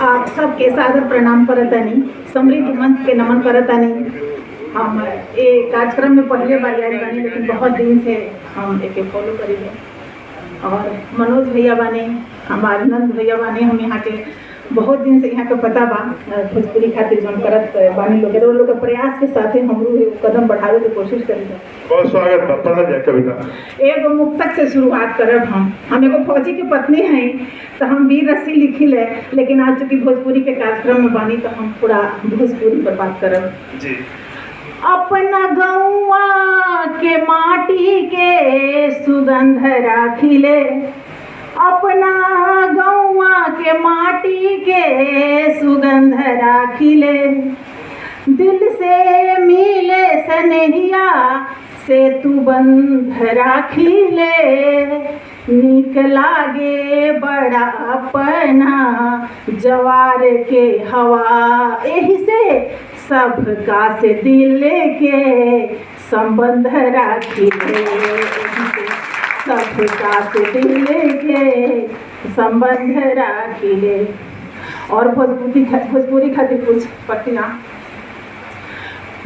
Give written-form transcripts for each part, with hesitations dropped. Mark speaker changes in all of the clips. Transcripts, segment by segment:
Speaker 1: आप सबके सादर प्रणाम करतानी, समृद्धि मंच के नमन करतानी। हम ये कार्यक्रम में पहले बार आए बानी, लेकिन बहुत दिन से हम एक फॉलो करेंगे। और मनोज भैया बानी, हमारे नंद भैया बानी, हम यहाँ के बहुत दिन से यहाँ के पता बा भोजपुरी खातिर जौन करत बानी लोग के प्रयास के साथ हमरू कदम बढ़ावे की कोशिश करेंगे।
Speaker 2: बहुत स्वागत बा। पढ़ल जाए कविता।
Speaker 1: एगो मुक्तक से शुरुआत करब। हम एगो फौजी के पत्नी हैं, तो हम वीर रसी लिखी ले, लेकिन आज चूँकि भोजपुरी के कार्यक्रम में बानी तो हम पूरा भोजपुरी पर बात करब
Speaker 2: जी।
Speaker 1: अपना गौवा के माटी के सुगंध राखिले, अपना गौवा के माटी के सुगंध राखिले, दिल से मिले सनहिया से तू बंध राखिले, नीक लागे बड़ा अपना जवार के हवा, यही से सबका से दिल के संबंध राखिले, सबका से दिल के संबंध राखिले। और भोजपुरी खातिर कुछ पतिया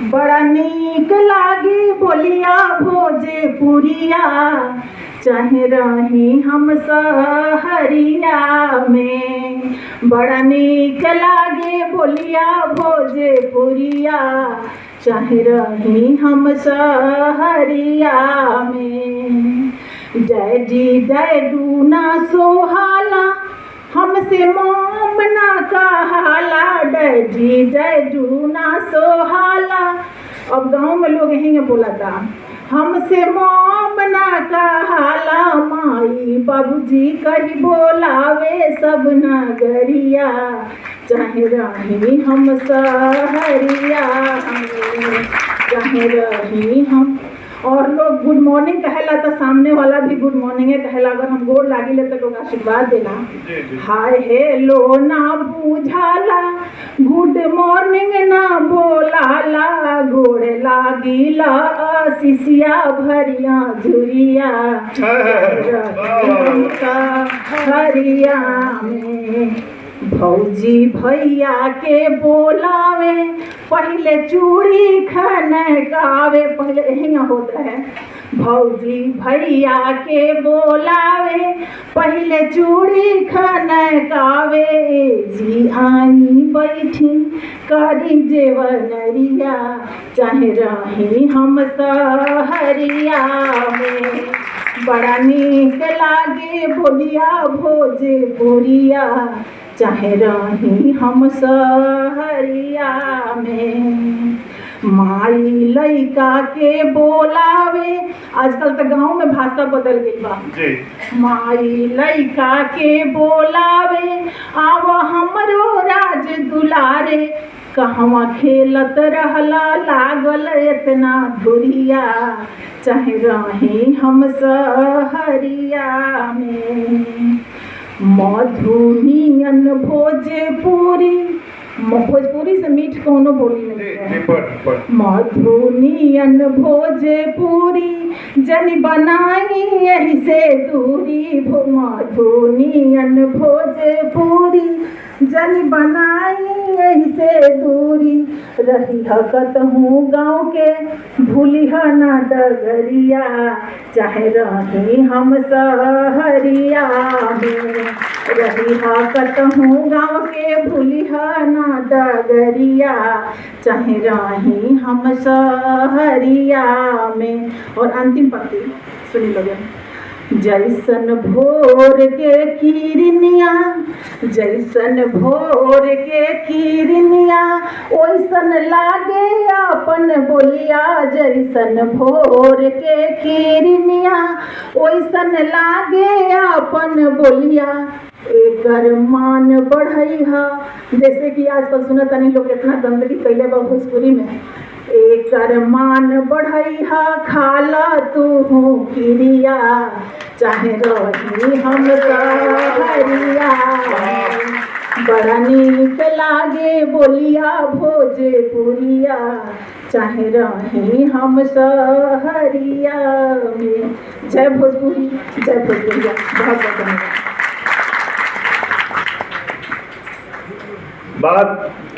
Speaker 1: बड़ा नीक लागी बोलिया भोजपुरिया, चाहे रही हम सहरिया में, बड़ा नीक लागे बोलिया भोजपुरिया, चाहे रही हम सहरिया में। जय जी जय डूना सोहाला, हमसे मोम ना कहाला, जय जी जय डूना सोहाला। अब गाँव में लोग यही बोला था, हमसे मोम ना कहाला, माई बाबूजी कही बोलावे सब नगरिया, चाहे रही हम सहरिया में, चाहे रही हम। और लोग गुड मॉर्निंग कहेला तो सामने वाला भी गुड मॉर्निंग कहेला, अगर हम गोड़ लागिले तो लोग आशीर्वाद देला। हाय हेलो ना बुझाला, गुड मॉर्निंग ना बोलाला, गोड़ लागिला शिशिया भरिया झुरिया, हरिया में। भौजी भैया के बोलावे, पहले चूड़ी खनकावे, पहले यही होता है। भौजी भैया के बोलावे, पहले चूड़ी खनकावे, जी आई बैठी करी जेवनरिया, चाहे रही हम सहरिया में, बड़ा नीक लागे बोलिया भोजपुरिया, चाहे रही हम सहरिया में। माई लइका के बोलावे, आजकल तो गांव में भाषा बदल गई बा। माई लइका के बोलावे, आव हमरो राज दुलारे, कहवा खेलत रहला लागल इतना धुरिया, चाहे रही हम सहरिया में। मधुनियन भोजपुरी, भोजपुरी से मीठ कोनो बोली नहीं है। मधुनियन भोजपुरी जनी बनाई यही से दूरी, मधुनियन भोजपुरी जनी बनाई यही से दूरी, रही हकत हूँ गाँव के भूली ना डगरिया, चाहे रही हम सहरिया में, रही हकत हूँ गाँव के भूली ना डगरिया, चाहे रही हम सहरिया में। और अंतिम पंक्ति सुनी लोगे। जैसन भोर के किरनिया, जैसन भोर के किरनिया, ओइसन लागे अपन बोलिया, जैसन भोर के किरनिया, ओइसन लागे अपन बोलिया, एकर मान बढ़ैहा। जैसे कि आजकल सुनत नहीं लोग कितना गंदगी कैले बा भोजपुरी में, एकर मान बढ़ैहा खाला तू किरिया, चाहे रही हम सहरिया। बड़ा नीक लागे बोलिया भोजपुरिया, चाहे रही हम सहरिया में। जय भोजपुरी, जय भोजपुरिया। बहुत बहुत धन्यवाद।
Speaker 2: बात